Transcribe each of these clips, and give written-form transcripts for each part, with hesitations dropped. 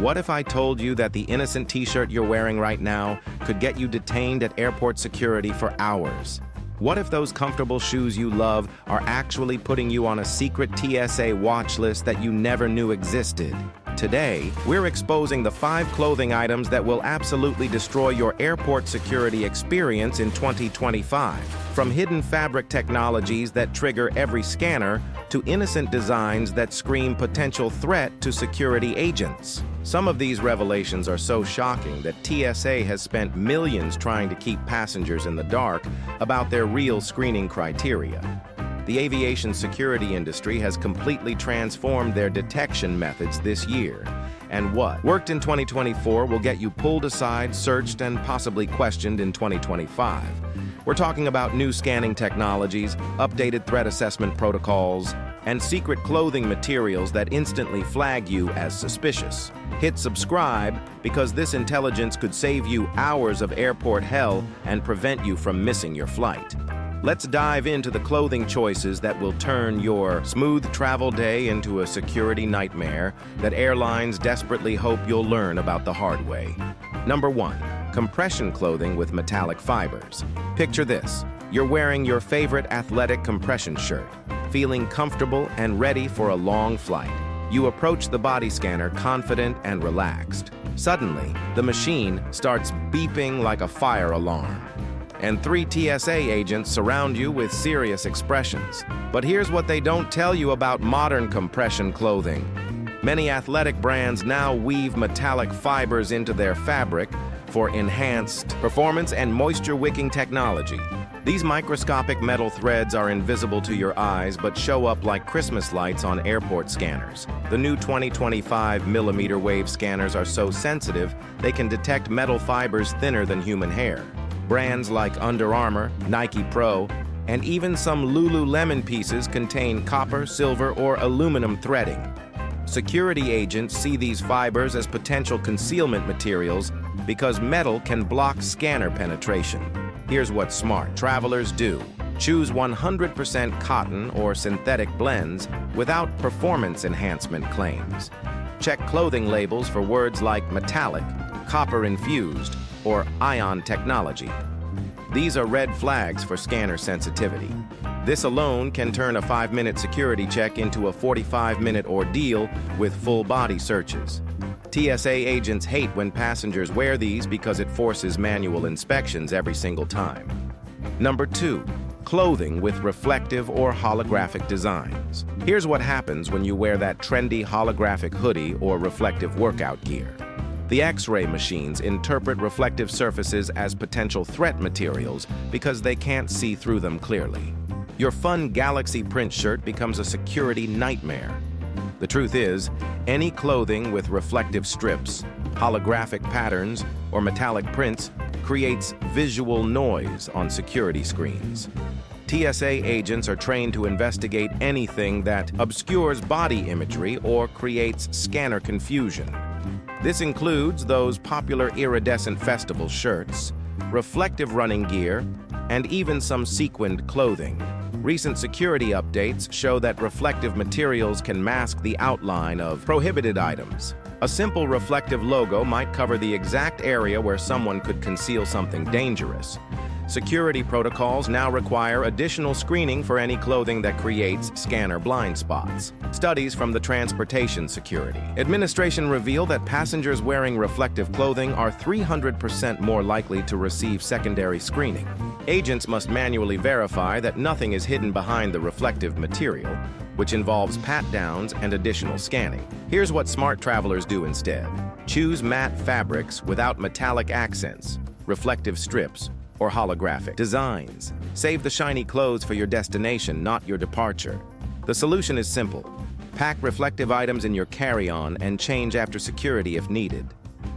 What if I told you that the innocent t-shirt you're wearing right now could get you detained at airport security for hours? What if those comfortable shoes you love are actually putting you on a secret TSA watch list that you never knew existed? Today, we're exposing the 5 clothing items that will absolutely destroy your airport security experience in 2025. From hidden fabric technologies that trigger every scanner to innocent designs that scream potential threat to security agents. Some of these revelations are so shocking that TSA has spent millions trying to keep passengers in the dark about their real screening criteria. The aviation security industry has completely transformed their detection methods this year. And what worked in 2024 will get you pulled aside, searched, and possibly questioned in 2025. We're talking about new scanning technologies, updated threat assessment protocols, and secret clothing materials that instantly flag you as suspicious. Hit subscribe because this intelligence could save you hours of airport hell and prevent you from missing your flight. Let's dive into the clothing choices that will turn your smooth travel day into a security nightmare that airlines desperately hope you'll learn about the hard way. Number 1. Compression clothing with metallic fibers. Picture this. You're wearing your favorite athletic compression shirt, feeling comfortable and ready for a long flight. You approach the body scanner confident and relaxed. Suddenly, the machine starts beeping like a fire alarm, and 3 TSA agents surround you with serious expressions. But here's what they don't tell you about modern compression clothing. Many athletic brands now weave metallic fibers into their fabric for enhanced performance and moisture-wicking technology. These microscopic metal threads are invisible to your eyes but show up like Christmas lights on airport scanners. The new 2025 millimeter wave scanners are so sensitive they can detect metal fibers thinner than human hair. Brands like Under Armour, Nike Pro, and even some Lululemon pieces contain copper, silver, or aluminum threading. Security agents see these fibers as potential concealment materials because metal can block scanner penetration. Here's what smart travelers do. Choose 100% cotton or synthetic blends without performance enhancement claims. Check clothing labels for words like metallic, copper-infused, or ion technology. These are red flags for scanner sensitivity. This alone can turn a 5-minute security check into a 45-minute ordeal with full-body searches. TSA agents hate when passengers wear these because it forces manual inspections every single time. Number 2. Clothing with reflective or holographic designs. Here's what happens when you wear that trendy holographic hoodie or reflective workout gear. The X-ray machines interpret reflective surfaces as potential threat materials because they can't see through them clearly. Your fun galaxy print shirt becomes a security nightmare. The truth is, any clothing with reflective strips, holographic patterns, or metallic prints creates visual noise on security screens. TSA agents are trained to investigate anything that obscures body imagery or creates scanner confusion. This includes those popular iridescent festival shirts, reflective running gear, and even some sequined clothing. Recent security updates show that reflective materials can mask the outline of prohibited items. A simple reflective logo might cover the exact area where someone could conceal something dangerous. Security protocols now require additional screening for any clothing that creates scanner blind spots. Studies from the Transportation Security Administration reveal that passengers wearing reflective clothing are 300% more likely to receive secondary screening. Agents must manually verify that nothing is hidden behind the reflective material, which involves pat-downs and additional scanning. Here's what smart travelers do instead. Choose matte fabrics without metallic accents, reflective strips, or holographic designs. Save the shiny clothes for your destination, not your departure. The solution is simple. Pack reflective items in your carry-on and change after security if needed.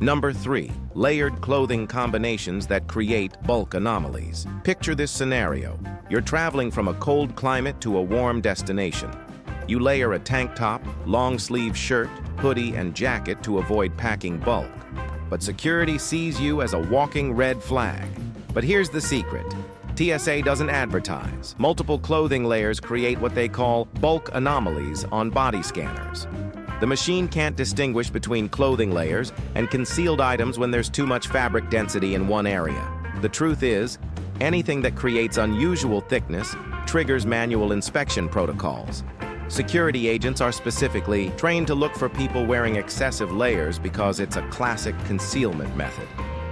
Number 3. Layered clothing combinations that create bulk anomalies. Picture this scenario. You're traveling from a cold climate to a warm destination. You layer a tank top, long-sleeve shirt, hoodie, and jacket to avoid packing bulk. But security sees you as a walking red flag. But here's the secret. TSA doesn't advertise. Multiple clothing layers create what they call bulk anomalies on body scanners. The machine can't distinguish between clothing layers and concealed items when there's too much fabric density in one area. The truth is, anything that creates unusual thickness triggers manual inspection protocols. Security agents are specifically trained to look for people wearing excessive layers because it's a classic concealment method.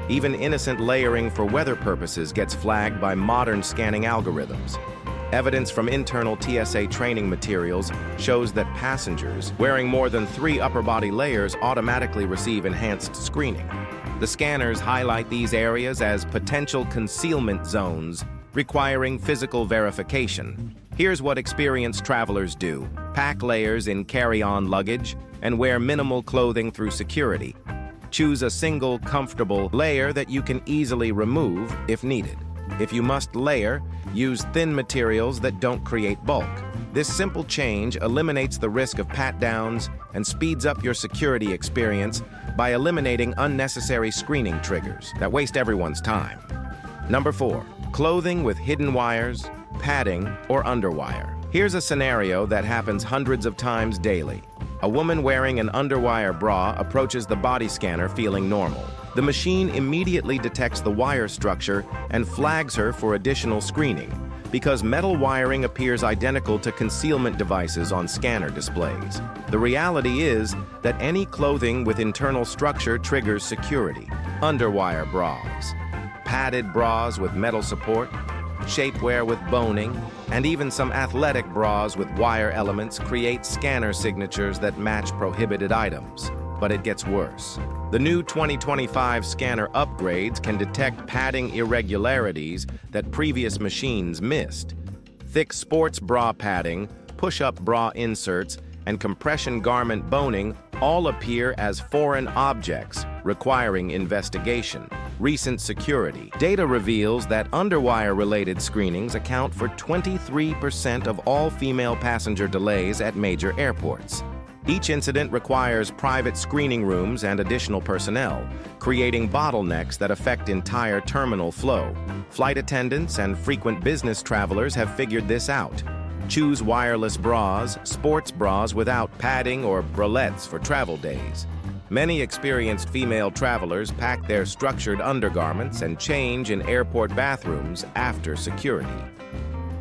Even innocent layering for weather purposes gets flagged by modern scanning algorithms. Evidence from internal TSA training materials shows that passengers wearing more than 3 upper body layers automatically receive enhanced screening. The scanners highlight these areas as potential concealment zones, requiring physical verification. Here's what experienced travelers do: pack layers in carry-on luggage and wear minimal clothing through security. Choose a single, comfortable layer that you can easily remove if needed. If you must layer, use thin materials that don't create bulk. This simple change eliminates the risk of pat-downs and speeds up your security experience by eliminating unnecessary screening triggers that waste everyone's time. Number 4, clothing with hidden wires, padding, or underwire. Here's a scenario that happens hundreds of times daily. A woman wearing an underwire bra approaches the body scanner feeling normal. The machine immediately detects the wire structure and flags her for additional screening because metal wiring appears identical to concealment devices on scanner displays. The reality is that any clothing with internal structure triggers security. Underwire bras, padded bras with metal support, shapewear with boning, and even some athletic bras with wire elements create scanner signatures that match prohibited items. But it gets worse. The new 2025 scanner upgrades can detect padding irregularities that previous machines missed. Thick sports bra padding, push-up bra inserts, and compression garment boning all appear as foreign objects, requiring investigation. Recent security data reveals that underwire-related screenings account for 23% of all female passenger delays at major airports. Each incident requires private screening rooms and additional personnel, creating bottlenecks that affect entire terminal flow. Flight attendants and frequent business travelers have figured this out. Choose wireless bras, sports bras without padding, or bralettes for travel days. Many experienced female travelers pack their structured undergarments and change in airport bathrooms after security.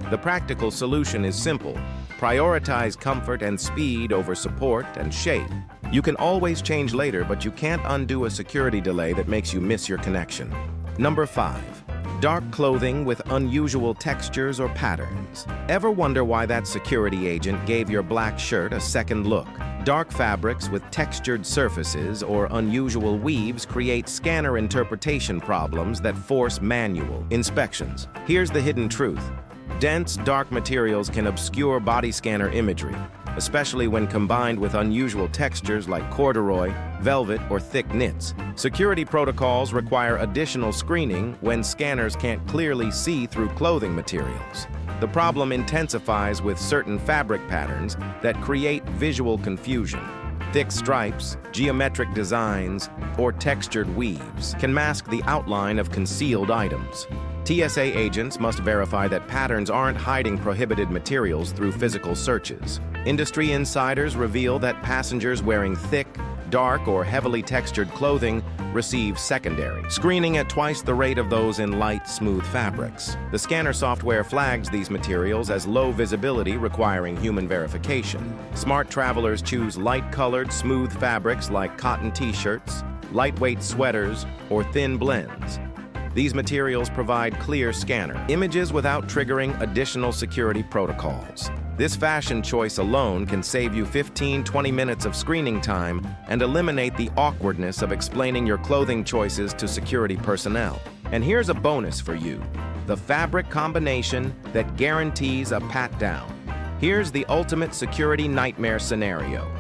The practical solution is simple. Prioritize comfort and speed over support and shape. You can always change later, but you can't undo a security delay that makes you miss your connection. Number 5. Dark clothing with unusual textures or patterns. Ever wonder why that security agent gave your black shirt a second look? Dark fabrics with textured surfaces or unusual weaves create scanner interpretation problems that force manual inspections. Here's the hidden truth. Dense, dark materials can obscure body scanner imagery, especially when combined with unusual textures like corduroy, velvet, or thick knits. Security protocols require additional screening when scanners can't clearly see through clothing materials. The problem intensifies with certain fabric patterns that create visual confusion. Thick stripes, geometric designs, or textured weaves can mask the outline of concealed items. TSA agents must verify that patterns aren't hiding prohibited materials through physical searches. Industry insiders reveal that passengers wearing thick, dark, or heavily textured clothing receive secondary screening at twice the rate of those in light, smooth fabrics. The scanner software flags these materials as low visibility, requiring human verification. Smart travelers choose light-colored, smooth fabrics like cotton t-shirts, lightweight sweaters, or thin blends. These materials provide clear scanner images without triggering additional security protocols. This fashion choice alone can save you 15-20 minutes of screening time and eliminate the awkwardness of explaining your clothing choices to security personnel. And here's a bonus for you: the fabric combination that guarantees a pat-down. Here's the ultimate security nightmare scenario: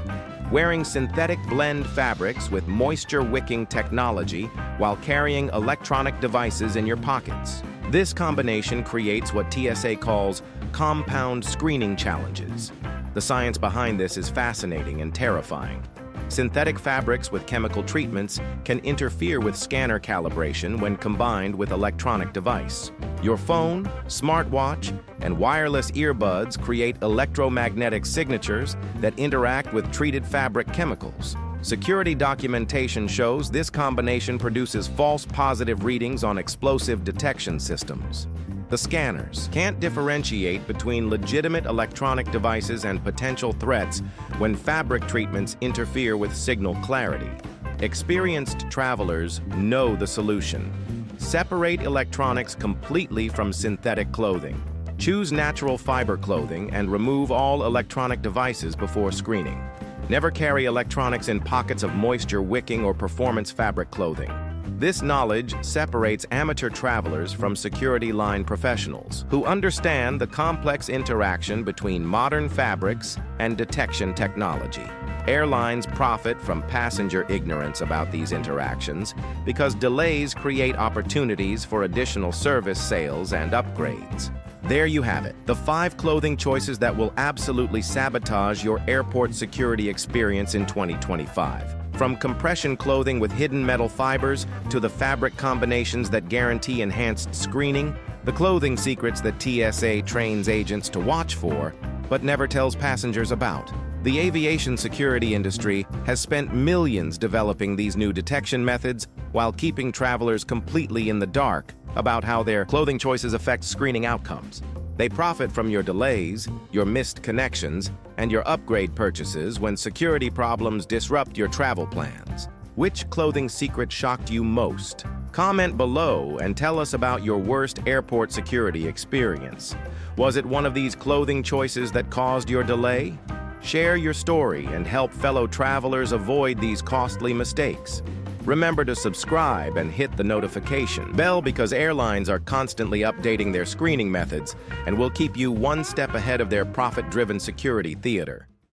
wearing synthetic blend fabrics with moisture-wicking technology while carrying electronic devices in your pockets. This combination creates what TSA calls compound screening challenges. The science behind this is fascinating and terrifying. Synthetic fabrics with chemical treatments can interfere with scanner calibration when combined with electronic device. Your phone, smartwatch, and wireless earbuds create electromagnetic signatures that interact with treated fabric chemicals. Security documentation shows this combination produces false positive readings on explosive detection systems. The scanners can't differentiate between legitimate electronic devices and potential threats when fabric treatments interfere with signal clarity. Experienced travelers know the solution. Separate electronics completely from synthetic clothing. Choose natural fiber clothing and remove all electronic devices before screening. Never carry electronics in pockets of moisture wicking or performance fabric clothing. This knowledge separates amateur travelers from security line professionals who understand the complex interaction between modern fabrics and detection technology. Airlines profit from passenger ignorance about these interactions because delays create opportunities for additional service sales and upgrades. There you have it, the 5 clothing choices that will absolutely sabotage your airport security experience in 2025. From compression clothing with hidden metal fibers to the fabric combinations that guarantee enhanced screening, the clothing secrets that TSA trains agents to watch for, but never tells passengers about. The aviation security industry has spent millions developing these new detection methods while keeping travelers completely in the dark about how their clothing choices affect screening outcomes. They profit from your delays, your missed connections, and your upgrade purchases when security problems disrupt your travel plans. Which clothing secret shocked you most? Comment below and tell us about your worst airport security experience. Was it one of these clothing choices that caused your delay? Share your story and help fellow travelers avoid these costly mistakes. Remember to subscribe and hit the notification bell because airlines are constantly updating their screening methods and will keep you one step ahead of their profit-driven security theater.